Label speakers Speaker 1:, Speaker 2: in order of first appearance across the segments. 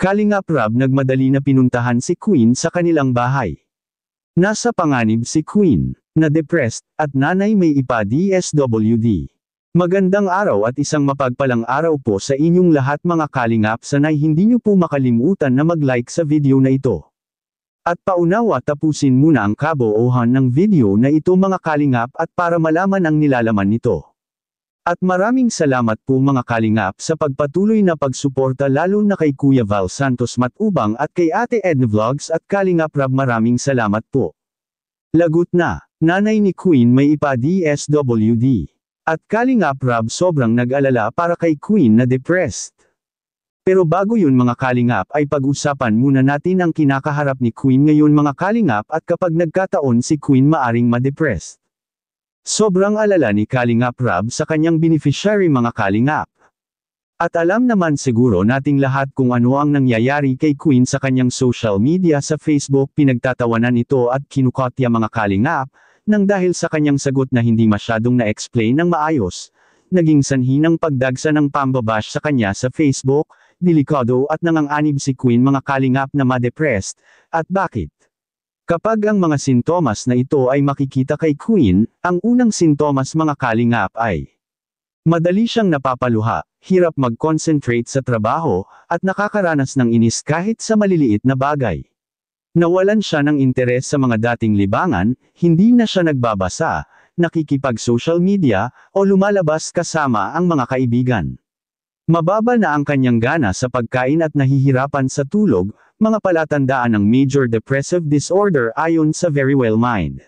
Speaker 1: Kalingap Rab nagmadali na pinuntahan si Queen sa kanilang bahay. Nasa panganib si Queen, na depressed, at nanay may ipa-DSWD. Magandang araw at isang mapagpalang araw po sa inyong lahat mga kalingap. Sana'y hindi nyo po makalimutan na mag-like sa video na ito. At paunawa tapusin muna ang kabuuan ng video na ito mga kalingap at para malaman ang nilalaman nito. At maraming salamat po mga kalingap sa pagpatuloy na pagsuporta lalo na kay Kuya Val Santos Matubang at kay Ate Edna Vlogs at Kalingap Rab, maraming salamat po. Lagot na, nanay ni Queen may ipa-DSWD. At Kalingap Rab sobrang nag-alala para kay Queen na depressed. Pero bago yun mga kalingap ay pag-usapan muna natin ang kinakaharap ni Queen ngayon mga kalingap at kapag nagkataon si Queen maaring ma-depressed. Sobrang alala ni Kalingap Rab sa kanyang beneficiary mga kalingap. At alam naman siguro nating lahat kung ano ang nangyayari kay Queen sa kanyang social media sa Facebook. Pinagtatawanan ito at kinukotya mga kalingap, nang dahil sa kanyang sagot na hindi masyadong na-explain ng maayos, naging sanhi ng pagdagsa ng pambabash sa kanya sa Facebook. Delikado at nanganganib si Queen mga kalingap na ma-depressed, at bakit? Kapag ang mga sintomas na ito ay makikita kay Queen, ang unang sintomas mga kalingap ay madali siyang napapaluha, hirap mag-concentrate sa trabaho, at nakakaranas ng inis kahit sa maliliit na bagay. Nawalan siya ng interes sa mga dating libangan, hindi na siya nagbabasa, nakikipag-social media, o lumalabas kasama ang mga kaibigan. Mababa na ang kanyang gana sa pagkain at nahihirapan sa tulog, mga palatandaan ng major depressive disorder ayon sa Verywell Mind.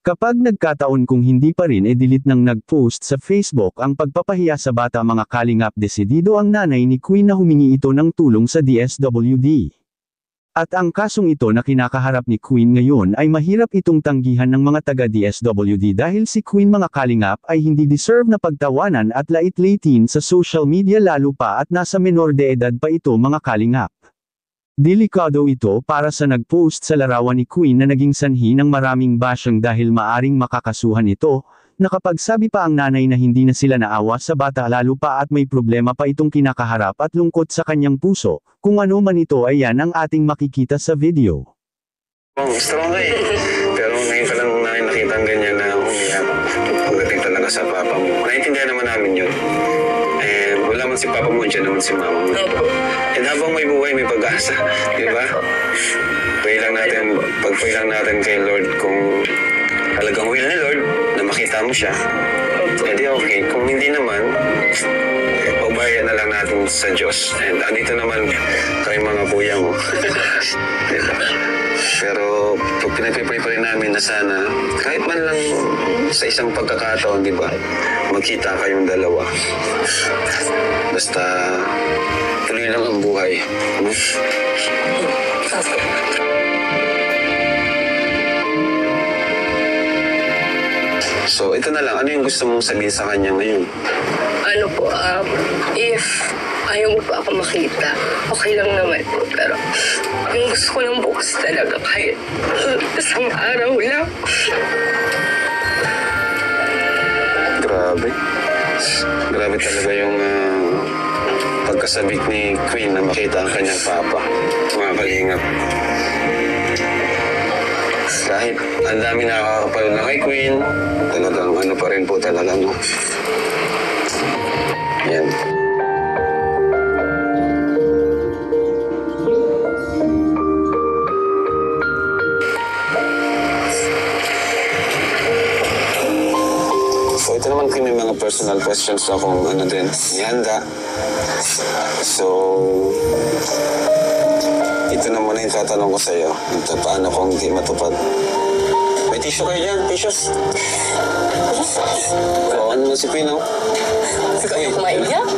Speaker 1: Kapag nagkataon kung hindi pa rin delete nang nag-post sa Facebook ang pagpapahiya sa bata mga kalingap, desidido ang nanay ni Queen na humingi ito ng tulong sa DSWD. At ang kasong ito na kinakaharap ni Queen ngayon ay mahirap itong tanggihan ng mga taga-DSWD dahil si Queen mga kalingap ay hindi deserve na pagtawanan at lait-laitin sa social media lalo pa at nasa menor de edad pa ito mga kalingap. Delikado ito para sa nag-post sa larawan ni Queen na naging sanhi ng maraming bashing dahil maaring makakasuhan ito. Nakapagsabi pa ang nanay na hindi na sila naawa sa bata lalo pa at may problema pa itong kinakaharap at lungkot sa kanyang puso. Kung ano man ito ay yan ang ating makikita sa video.
Speaker 2: Strong ka eh. Pero ngayon ka lang nakita ang ganyan na umiyak. Pagdating talaga sa papa mo. Naintindihan naman namin yun. Wala man si papa mo, dyan naman si mama mo. And habang may buhay, may pag-asa. Diba? Pag-pray lang natin kay Lord kung talagang will ni Lord na makita mo siya. Hindi okay. Kung hindi naman, pagbayan na lang natin sa Diyos. And andito naman kay mga kuya mo. Diba? Pero pinag-pray pa rin namin na sana, kahit man lang sa isang pagkakataon, di ba, magkita kayong dalawa. Basta tuloy lang ang buhay. So, ito na lang. Ano yung gusto mong sabihin sa kanya ngayon?
Speaker 3: Ano po, if ayaw mo pa ako makita, okay lang naman po. Pero, yung gusto ko lang bukas talaga kahit isang araw lang.
Speaker 2: Grabe. Grabe talaga yung pagkasabik ni Queen na makita ang kanyang papa. Mga kalingap. Kahit ang dami nakakapalo na kay Queen, talagang ano pa rin po talaga, no? Yan. So ito naman may mga personal questions akong ano din, ihanda. So, ito na muna yung tatanong ko sa'yo. Ito, paano kung hindi matupad? May tissue kayo dyan? Tissues? Oo, ano na si Queen, no?
Speaker 3: Ikaw yung maiyak?